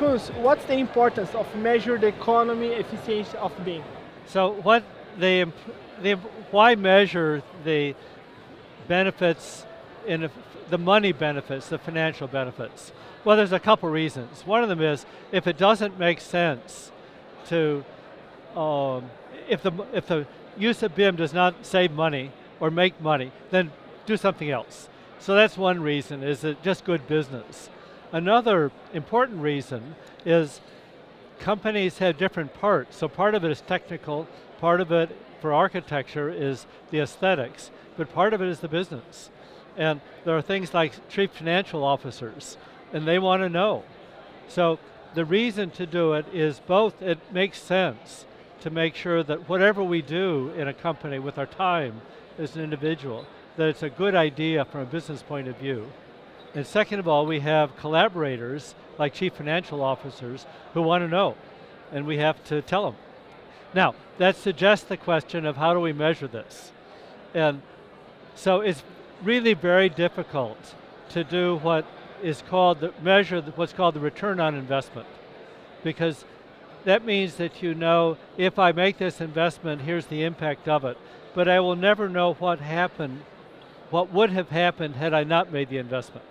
Kunz, what's the importance of measure the economy efficiency of BIM? So why measure the benefits, the money benefits, the financial benefits? Well, there's a couple reasons. One of them is if it doesn't make sense to, if the use of BIM does not save money or make money, then do something else. So that's one reason, is it just good business. Another important reason is companies have different parts. So part of it is technical, part of it for architecture is the aesthetics, but part of it is the business. And there are things like chief financial officers, and they want to know. So the reason to do it is both it makes sense to make sure that whatever we do in a company with our time as an individual, that it's a good idea from a business point of view. And second of all, we have collaborators like chief financial officers who want to know, and we have to tell them. Now, that suggests the question of how do we measure this? And so it's really very difficult to do what is called, measure what's called the return on investment. Because that means that you know, if I make this investment, here's the impact of it. But I will never know what happened, what would have happened had I not made the investment.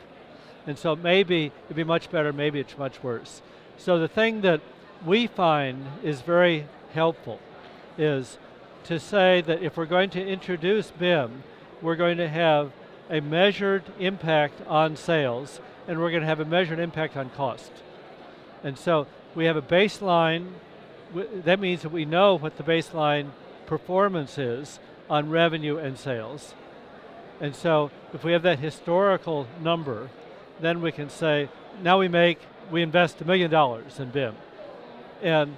And so maybe it'd be much better, maybe it's much worse. So the thing that we find is very helpful is to say that if we're going to introduce BIM, we're going to have a measured impact on sales, and we're going to have a measured impact on cost. And so we have a baseline, that means that we know what the baseline performance is on revenue and sales. And so if we have that historical number, then we can say, now we invest $1 million in BIM. And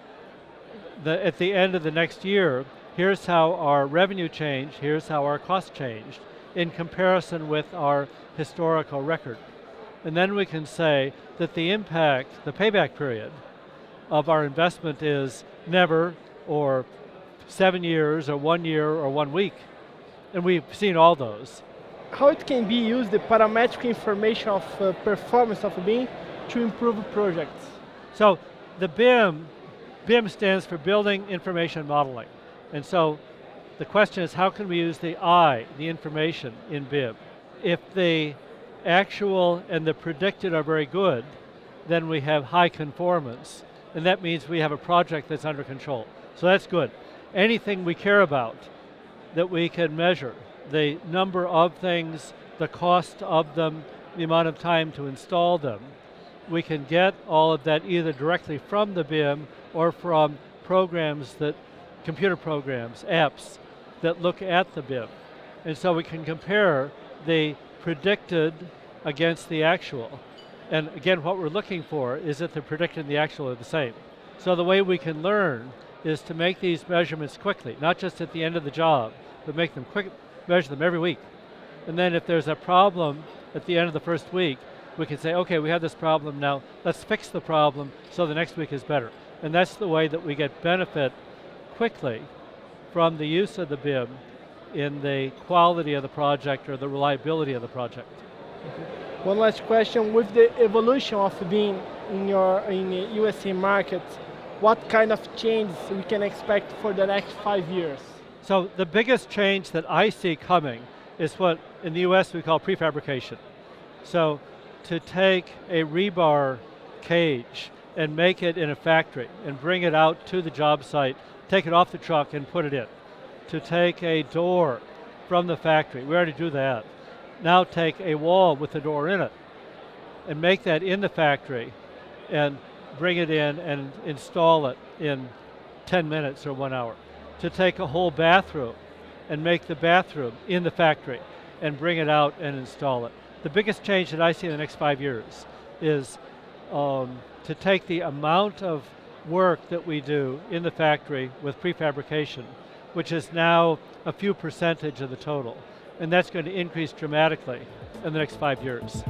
at the end of the next year, here's how our revenue changed, here's how our cost changed in comparison with our historical record. And then we can say that the impact, the payback period of our investment is never, or 7 years, or 1 year, or 1 week. And we've seen all those. How it can be used, the parametric information of performance of BIM to improve projects? So the BIM stands for Building Information Modeling. And so the question is, how can we use the I, the information, in BIM? If the actual and the predicted are very good, then we have high conformance, and that means we have a project that's under control. So that's good. Anything we care about that we can measure, the number of things, the cost of them, the amount of time to install them, we can get all of that either directly from the BIM or from programs computer programs, apps, that look at the BIM. And so we can compare the predicted against the actual. And again, what we're looking for is that the predicted and the actual are the same. So the way we can learn is to make these measurements quickly, not just at the end of the job, but make them quick, measure them every week. And then if there's a problem at the end of the first week, we can say, okay, we have this problem now, let's fix the problem so the next week is better. And that's the way that we get benefit quickly from the use of the BIM in the quality of the project or the reliability of the project. One last question, with the evolution of BIM in the USA market, what kind of changes we can expect for the next 5 years? So the biggest change that I see coming is what in the US we call prefabrication. So to take a rebar cage and make it in a factory and bring it out to the job site, take it off the truck and put it in. To take a door from the factory, we already do that. Now take a wall with the door in it and make that in the factory and bring it in and install it in 10 minutes or 1 hour. To take a whole bathroom and make the bathroom in the factory and bring it out and install it. The biggest change that I see in the next 5 years is to take the amount of work that we do in the factory with prefabrication, which is now a few percentage of the total. And that's going to increase dramatically in the next 5 years.